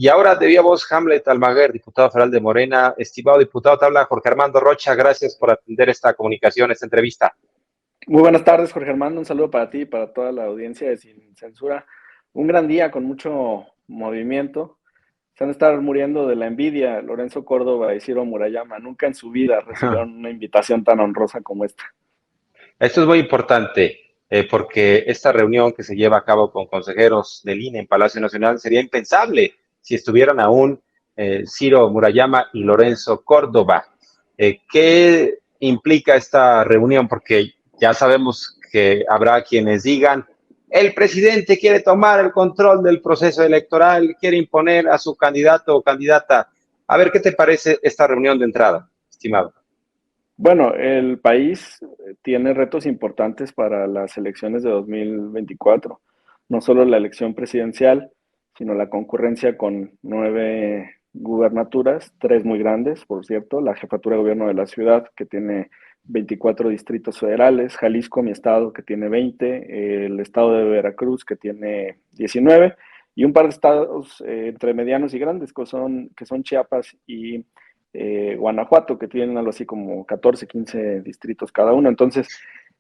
Y ahora de viva voz, Hamlet Almaguer, diputado federal de Morena. Estimado diputado, te habla Jorge Armando Rocha. Gracias por atender esta comunicación, esta entrevista. Muy buenas tardes, Jorge Armando. Un saludo para ti y para toda la audiencia de Sin Censura. Un gran día con mucho movimiento. Se han estado muriendo de la envidia Lorenzo Córdoba y Ciro Murayama. Nunca en su vida recibieron una invitación tan honrosa como esta. Esto es muy importante porque esta reunión que se lleva a cabo con consejeros del INE en Palacio Nacional sería impensable si estuvieran aún Ciro Murayama y Lorenzo Córdoba. ¿Qué implica esta reunión? Porque ya sabemos que habrá quienes digan, el presidente quiere tomar el control del proceso electoral, quiere imponer a su candidato o candidata. A ver, ¿qué te parece esta reunión de entrada, estimado? Bueno, el país tiene retos importantes para las elecciones de 2024. No solo la elección presidencial, sino la concurrencia con 9 gubernaturas, 3 muy grandes, por cierto, la jefatura de gobierno de la ciudad, que tiene 24 distritos federales, Jalisco, mi estado, que tiene 20, el estado de Veracruz, que tiene 19, y un par de estados entre medianos y grandes, que son Chiapas y Guanajuato, que tienen algo así como 14, 15 distritos cada uno. Entonces,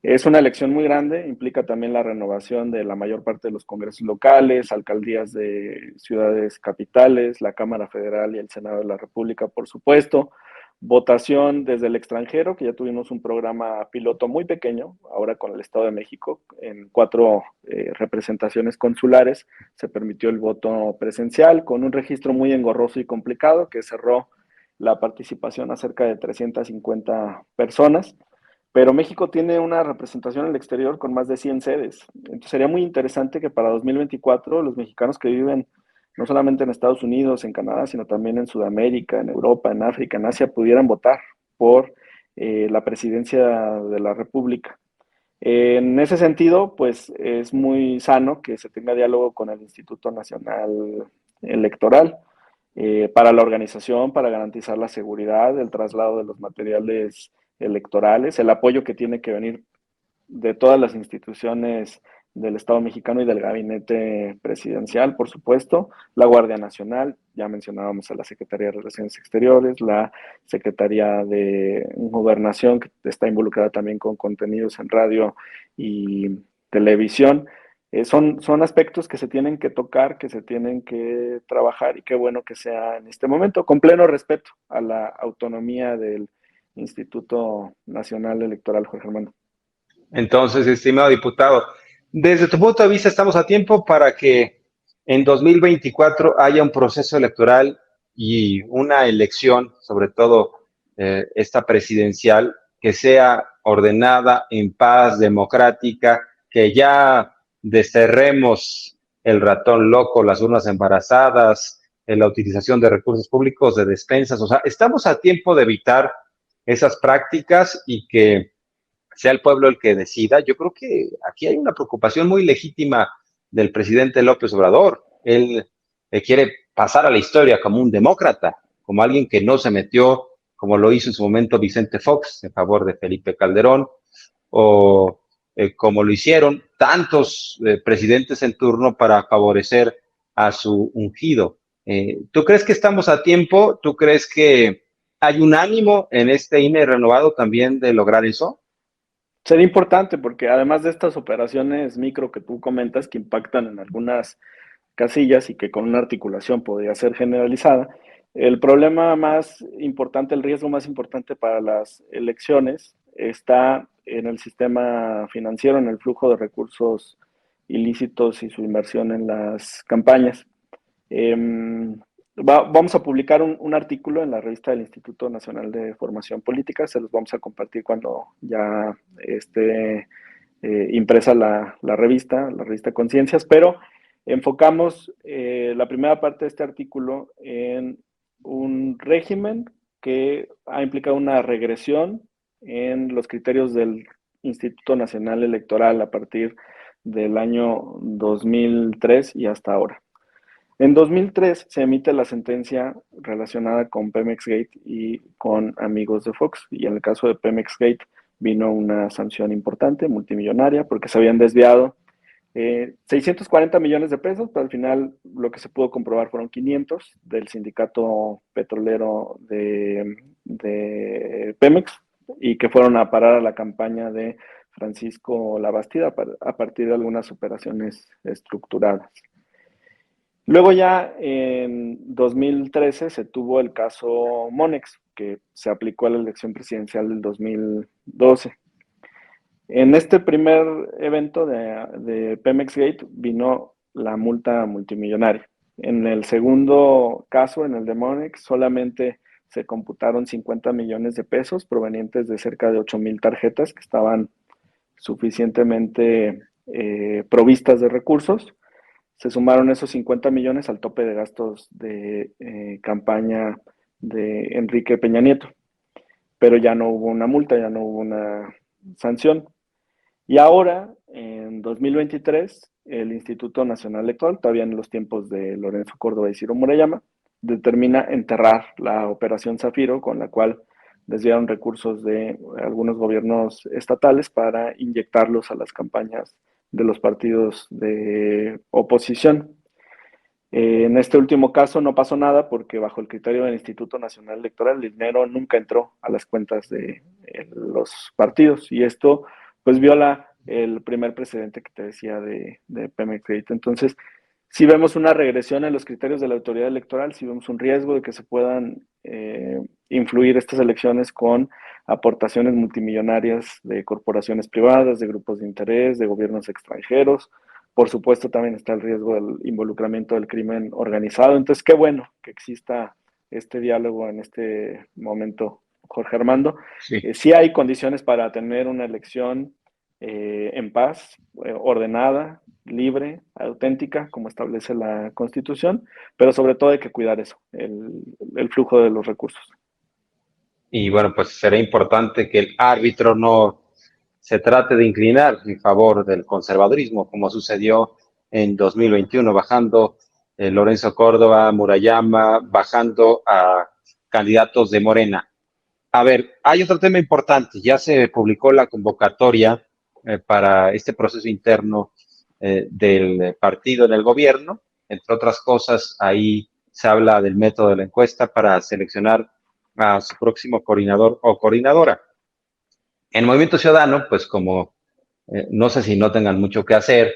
es una elección muy grande, implica también la renovación de la mayor parte de los congresos locales, alcaldías de ciudades capitales, la Cámara Federal y el Senado de la República, por supuesto. Votación desde el extranjero, que ya tuvimos un programa piloto muy pequeño, ahora con el Estado de México, en 4 representaciones consulares, se permitió el voto presencial con un registro muy engorroso y complicado que cerró la participación a cerca de 350 personas, pero México tiene una representación en el exterior con más de 100 sedes. Entonces sería muy interesante que para 2024 los mexicanos que viven no solamente en Estados Unidos, en Canadá, sino también en Sudamérica, en Europa, en África, en Asia, pudieran votar por la presidencia de la República. En ese sentido, pues es muy sano que se tenga diálogo con el Instituto Nacional Electoral para la organización, para garantizar la seguridad, el traslado de los materiales electorales, el apoyo que tiene que venir de todas las instituciones del Estado mexicano y del gabinete presidencial, por supuesto, la Guardia Nacional, ya mencionábamos a la Secretaría de Relaciones Exteriores, la Secretaría de Gobernación, que está involucrada también con contenidos en radio y televisión. Son aspectos que se tienen que tocar, que se tienen que trabajar y qué bueno que sea en este momento, con pleno respeto a la autonomía del Instituto Nacional Electoral, Jorge Armando. Entonces, estimado diputado, desde tu punto de vista estamos a tiempo para que en 2024 haya un proceso electoral y una elección, sobre todo esta presidencial, que sea ordenada, en paz, democrática, que ya desterremos el ratón loco, las urnas embarazadas, la utilización de recursos públicos, de despensas. O sea, estamos a tiempo de evitar esas prácticas y que sea el pueblo el que decida. Yo creo que aquí hay una preocupación muy legítima del presidente López Obrador. Él quiere pasar a la historia como un demócrata, como alguien que no se metió, como lo hizo en su momento Vicente Fox en favor de Felipe Calderón, o como lo hicieron tantos presidentes en turno para favorecer a su ungido. ¿Tú crees que estamos a tiempo? ¿Tú crees que hay un ánimo en este INE renovado también de lograr eso? Sería importante porque además de estas operaciones micro que tú comentas que impactan en algunas casillas y que con una articulación podría ser generalizada, el problema más importante, el riesgo más importante para las elecciones está en el sistema financiero, en el flujo de recursos ilícitos y su inversión en las campañas. Vamos a publicar un artículo en la revista del Instituto Nacional de Formación Política, se los vamos a compartir cuando ya esté impresa la revista Conciencias, pero enfocamos la primera parte de este artículo en un régimen que ha implicado una regresión en los criterios del Instituto Nacional Electoral a partir del año 2003 y hasta ahora. En 2003 se emite la sentencia relacionada con Pemex Gate y con amigos de Fox. Y en el caso de Pemex Gate vino una sanción importante, multimillonaria, porque se habían desviado 640 millones de pesos, pero al final lo que se pudo comprobar fueron 500 del sindicato petrolero de Pemex y que fueron a parar a la campaña de Francisco Labastida a partir de algunas operaciones estructuradas. Luego ya en 2013 se tuvo el caso Monex, que se aplicó a la elección presidencial del 2012. En este primer evento de Pemex Gate vino la multa multimillonaria. En el segundo caso, en el de Monex, solamente se computaron 50 millones de pesos provenientes de cerca de 8,000 tarjetas que estaban suficientemente provistas de recursos. Se sumaron esos 50 millones al tope de gastos de campaña de Enrique Peña Nieto, pero ya no hubo una multa, ya no hubo una sanción. Y ahora, en 2023, el Instituto Nacional Electoral, todavía en los tiempos de Lorenzo Córdoba y Ciro Murayama, determina enterrar la Operación Zafiro, con la cual desviaron recursos de algunos gobiernos estatales para inyectarlos a las campañas de los partidos de oposición. En este último caso no pasó nada porque bajo el criterio del Instituto Nacional Electoral el dinero nunca entró a las cuentas de los partidos y esto pues viola el primer precedente que te decía de Pemex Crédito. Entonces, si vemos una regresión en los criterios de la autoridad electoral, si vemos un riesgo de que se puedan influir estas elecciones con aportaciones multimillonarias de corporaciones privadas, de grupos de interés, de gobiernos extranjeros. Por supuesto, también está el riesgo del involucramiento del crimen organizado. Entonces, qué bueno que exista este diálogo en este momento, Jorge Armando. Sí. Sí hay condiciones para tener una elección en paz, ordenada, libre, auténtica, como establece la Constitución, pero sobre todo hay que cuidar eso, el flujo de los recursos. Y bueno, pues será importante que el árbitro no se trate de inclinar en favor del conservadurismo, como sucedió en 2021, bajando Lorenzo Córdoba, Murayama, bajando a candidatos de Morena. A ver, hay otro tema importante. Ya se publicó la convocatoria para este proceso interno del partido en el gobierno. Entre otras cosas, ahí se habla del método de la encuesta para seleccionar a su próximo coordinador o coordinadora. En Movimiento Ciudadano, pues como no sé si no tengan mucho que hacer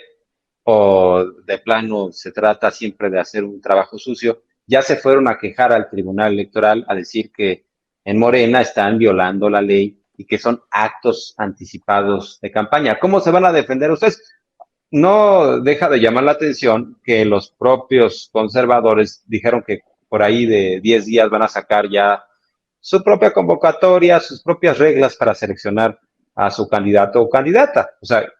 o de plano se trata siempre de hacer un trabajo sucio, ya se fueron a quejar al Tribunal Electoral a decir que en Morena están violando la ley y que son actos anticipados de campaña. ¿Cómo se van a defender ustedes? No deja de llamar la atención que los propios conservadores dijeron que por ahí de 10 días van a sacar ya su propia convocatoria, sus propias reglas para seleccionar a su candidato o candidata. O sea,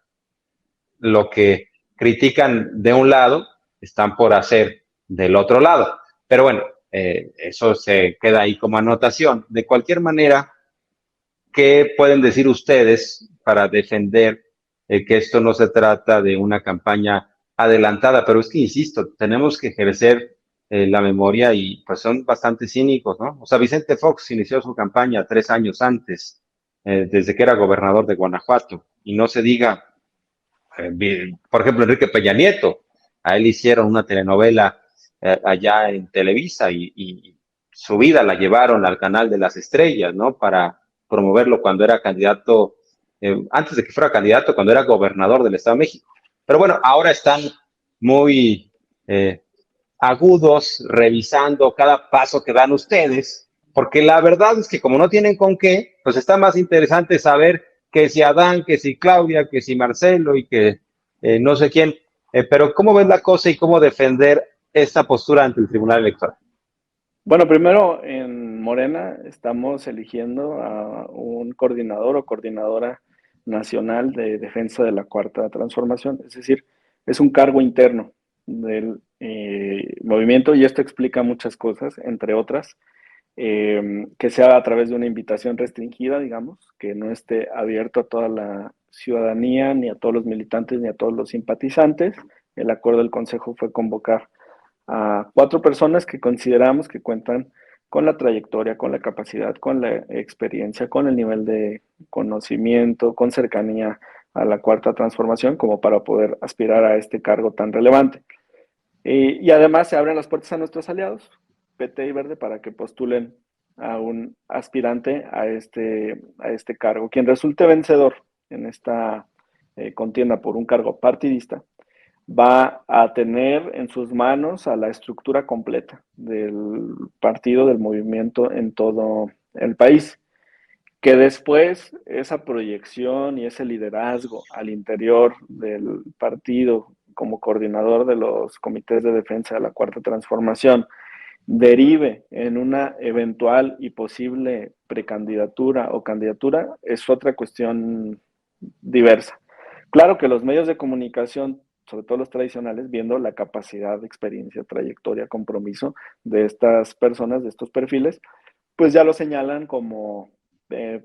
lo que critican de un lado están por hacer del otro lado. Pero bueno, eso se queda ahí como anotación. De cualquier manera, ¿qué pueden decir ustedes para defender que esto no se trata de una campaña adelantada? Pero es que, insisto, tenemos que ejercer la memoria y pues son bastante cínicos, ¿no? O sea, Vicente Fox inició su campaña 3 años antes, desde que era gobernador de Guanajuato, y no se diga, por ejemplo, Enrique Peña Nieto, a él hicieron una telenovela allá en Televisa y su vida la llevaron al canal de las estrellas, ¿no? Para promoverlo cuando era candidato, antes de que fuera candidato, cuando era gobernador del Estado de México. Pero bueno, ahora están muy agudos revisando cada paso que dan ustedes, porque la verdad es que como no tienen con qué, pues está más interesante saber que si Adán, que si Claudia, que si Marcelo y que no sé quién. Pero ¿cómo ves la cosa y cómo defender esta postura ante el Tribunal Electoral? Bueno, primero en Morena estamos eligiendo a un coordinador o coordinadora nacional de defensa de la Cuarta Transformación, es decir, es un cargo interno del movimiento y esto explica muchas cosas, entre otras, que sea a través de una invitación restringida, digamos, que no esté abierto a toda la ciudadanía, ni a todos los militantes, ni a todos los simpatizantes. El acuerdo del Consejo fue convocar a 4 personas que consideramos que cuentan con la trayectoria, con la capacidad, con la experiencia, con el nivel de conocimiento, con cercanía a la Cuarta Transformación como para poder aspirar a este cargo tan relevante. Y además se abren las puertas a nuestros aliados, PT y Verde, para que postulen a un aspirante a este cargo. Quien resulte vencedor en esta contienda por un cargo partidista va a tener en sus manos a la estructura completa del partido, del movimiento en todo el país. Que después esa proyección y ese liderazgo al interior del partido como coordinador de los comités de defensa de la Cuarta Transformación derive en una eventual y posible precandidatura o candidatura es otra cuestión diversa. Claro que los medios de comunicación, sobre todo los tradicionales, viendo la capacidad, experiencia, trayectoria, compromiso de estas personas, de estos perfiles, pues ya lo señalan como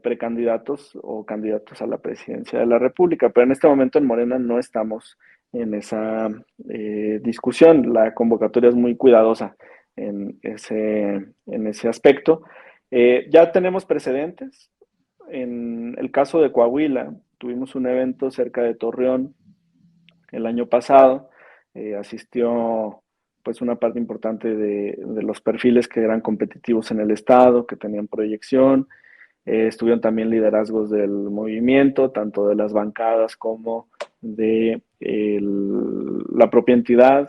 precandidatos o candidatos a la presidencia de la República. Pero en este momento en Morena no estamos en esa discusión. La convocatoria es muy cuidadosa en ese aspecto. Ya tenemos precedentes. En el caso de Coahuila, tuvimos un evento cerca de Torreón el año pasado. Asistió pues una parte importante de los perfiles que eran competitivos en el estado, que tenían proyección. Estuvieron también liderazgos del movimiento, tanto de las bancadas como de la propia entidad,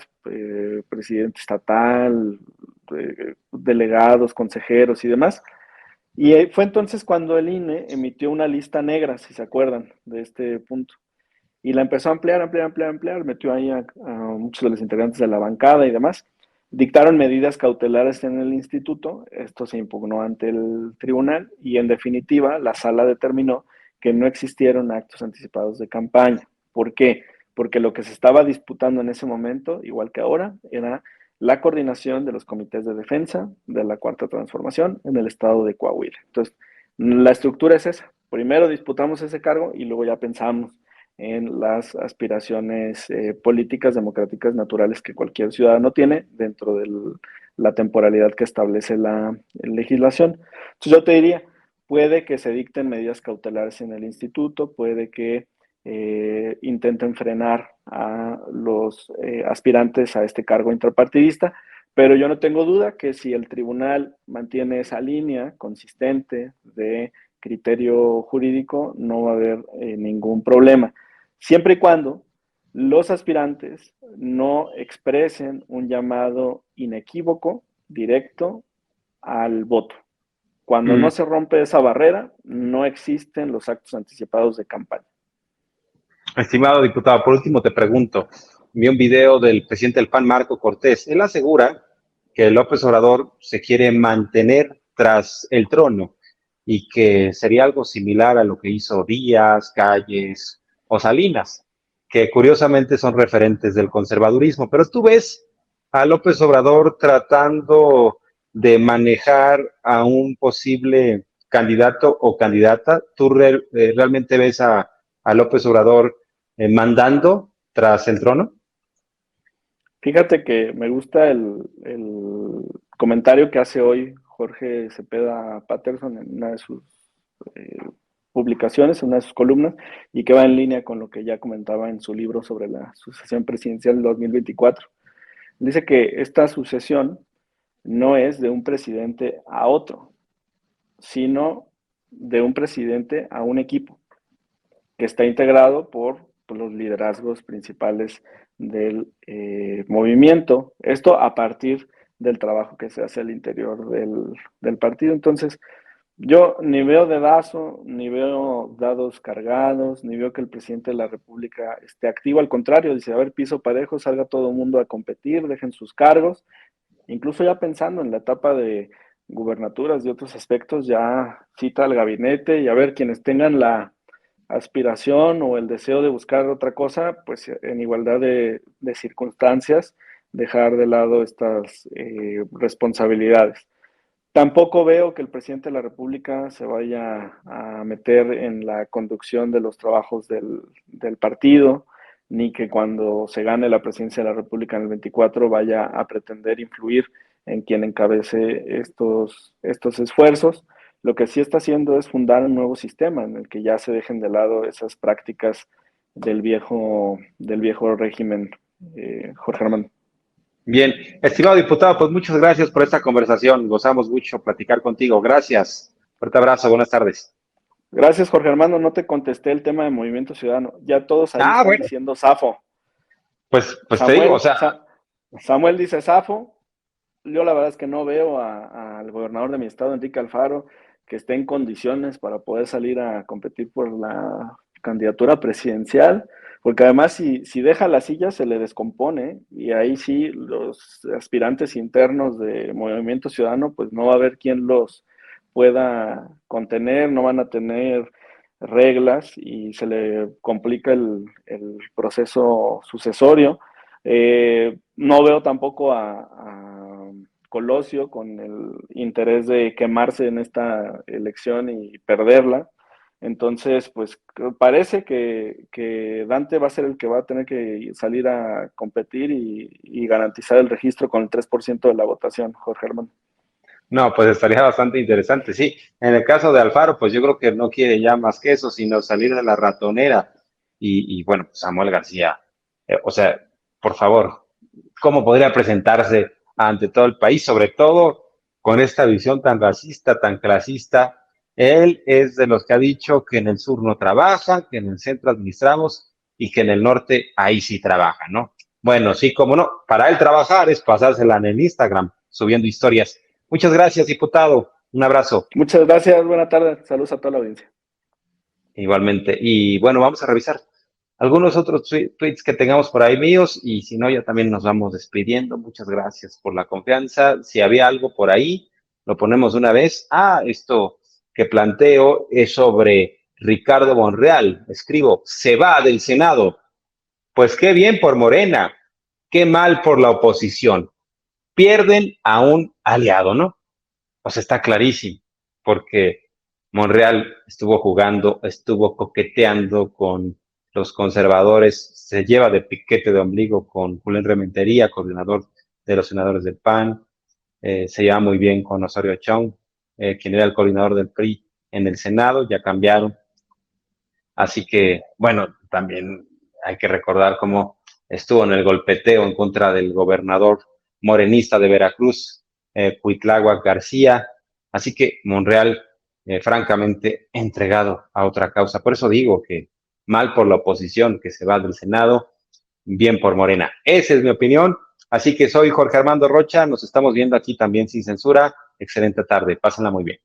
presidente estatal, delegados, consejeros y demás. Y fue entonces cuando el INE emitió una lista negra, si se acuerdan de este punto. Y la empezó a ampliar, metió ahí a muchos de los integrantes de la bancada y demás. Dictaron medidas cautelares en el instituto, esto se impugnó ante el tribunal y en definitiva la sala determinó que no existieron actos anticipados de campaña. ¿Por qué? Porque lo que se estaba disputando en ese momento, igual que ahora, era la coordinación de los comités de defensa de la Cuarta Transformación en el estado de Coahuila. Entonces, la estructura es esa. Primero disputamos ese cargo y luego ya pensamos en las aspiraciones políticas democráticas naturales que cualquier ciudadano tiene dentro de la temporalidad que establece la legislación. Entonces yo te diría, puede que se dicten medidas cautelares en el instituto, puede que intenten frenar a los aspirantes a este cargo intrapartidista, pero yo no tengo duda que si el tribunal mantiene esa línea consistente de criterio jurídico, no va a haber ningún problema, siempre y cuando los aspirantes no expresen un llamado inequívoco, directo al voto. Cuando no se rompe esa barrera, no existen los actos anticipados de campaña. Estimado diputado, por último te pregunto, vi un video del presidente del PAN, Marco Cortés. Él asegura que López Obrador se quiere mantener tras el trono y que sería algo similar a lo que hizo Díaz, Calles o Salinas, que curiosamente son referentes del conservadurismo. Pero tú ves a López Obrador tratando de manejar a un posible candidato o candidata. ¿Tú realmente ves a López Obrador mandando tras el trono? Fíjate que me gusta comentario que hace hoy Jorge Cepeda Patterson en una de sus eh, publicaciones, en una de sus columnas, y que va en línea con lo que ya comentaba en su libro sobre la sucesión presidencial del 2024. Dice que esta sucesión no es de un presidente a otro, sino de un presidente a un equipo que está integrado por los liderazgos principales del movimiento. Esto a partir del trabajo que se hace al interior del partido. Entonces, yo ni veo dedazo, ni veo dados cargados, ni veo que el presidente de la República esté activo. Al contrario, dice, a ver, piso parejo, salga todo el mundo a competir, dejen sus cargos. Incluso ya pensando en la etapa de gubernaturas y otros aspectos, ya cita al gabinete y a ver quienes tengan la aspiración o el deseo de buscar otra cosa, pues en igualdad de circunstancias, dejar de lado estas responsabilidades. Tampoco veo que el presidente de la República se vaya a meter en la conducción de los trabajos del partido, ni que cuando se gane la presidencia de la República en el 24 vaya a pretender influir en quien encabece estos esfuerzos. Lo que sí está haciendo es fundar un nuevo sistema en el que ya se dejen de lado esas prácticas del viejo régimen, Jorge Armando. Bien, estimado diputado, pues muchas gracias por esta conversación. Gozamos mucho platicar contigo. Gracias. Fuerte abrazo. Buenas tardes. Gracias, Jorge Armando. No te contesté el tema de Movimiento Ciudadano. Ya todos ahí Ah, están bueno, diciendo Safo. pues te digo, o sea, Samuel dice Safo. Yo la verdad es que no veo al gobernador de mi estado, Enrique Alfaro, que esté en condiciones para poder salir a competir por la candidatura presidencial, porque además si deja la silla se le descompone y ahí sí los aspirantes internos de Movimiento Ciudadano pues no va a haber quien los pueda contener, no van a tener reglas y se le complica el proceso sucesorio. No veo tampoco a Colosio con el interés de quemarse en esta elección y perderla. Entonces, pues parece que Dante va a ser el que va a tener que salir a competir y garantizar el registro con el 3% de la votación, Jorge Herman. no, pues estaría bastante interesante, sí. En el caso de Alfaro, pues yo creo que no quiere ya más que eso, sino salir de la ratonera. Y bueno, pues Samuel García, o sea, por favor, ¿cómo podría presentarse ante todo el país? Sobre todo con esta visión tan racista, tan clasista. Él es de los que ha dicho que en el sur no trabaja, que en el centro administramos y que en el norte ahí sí trabaja, ¿no? Bueno, sí, como no, para él trabajar es pasársela en el Instagram, subiendo historias. Muchas gracias, diputado. Un abrazo. Muchas gracias, buena tarde, saludos a toda la audiencia. Igualmente. Y bueno, vamos a revisar algunos otros tweets que tengamos por ahí míos y si no, ya también nos vamos despidiendo. Muchas gracias por la confianza. Si había algo por ahí, lo ponemos de una vez. Ah, esto que planteo es sobre Ricardo Monreal. Escribo, se va del Senado. Pues qué bien por Morena, qué mal por la oposición. Pierden a un aliado, ¿no? Pues está clarísimo, porque Monreal estuvo jugando, estuvo coqueteando con los conservadores, se lleva de piquete de ombligo con Julián Rementería, coordinador de los senadores del PAN, se lleva muy bien con Osorio Chong, quien era el coordinador del PRI en el Senado, ya cambiaron. Así que, bueno, también hay que recordar cómo estuvo en el golpeteo en contra del gobernador morenista de Veracruz, Cuitláhuac García. Así que Monreal, francamente, entregado a otra causa. Por eso digo que mal por la oposición que se va del Senado, bien por Morena. Esa es mi opinión. Así que soy Jorge Armando Rocha. Nos estamos viendo aquí también sin censura. Excelente tarde. Pásenla muy bien.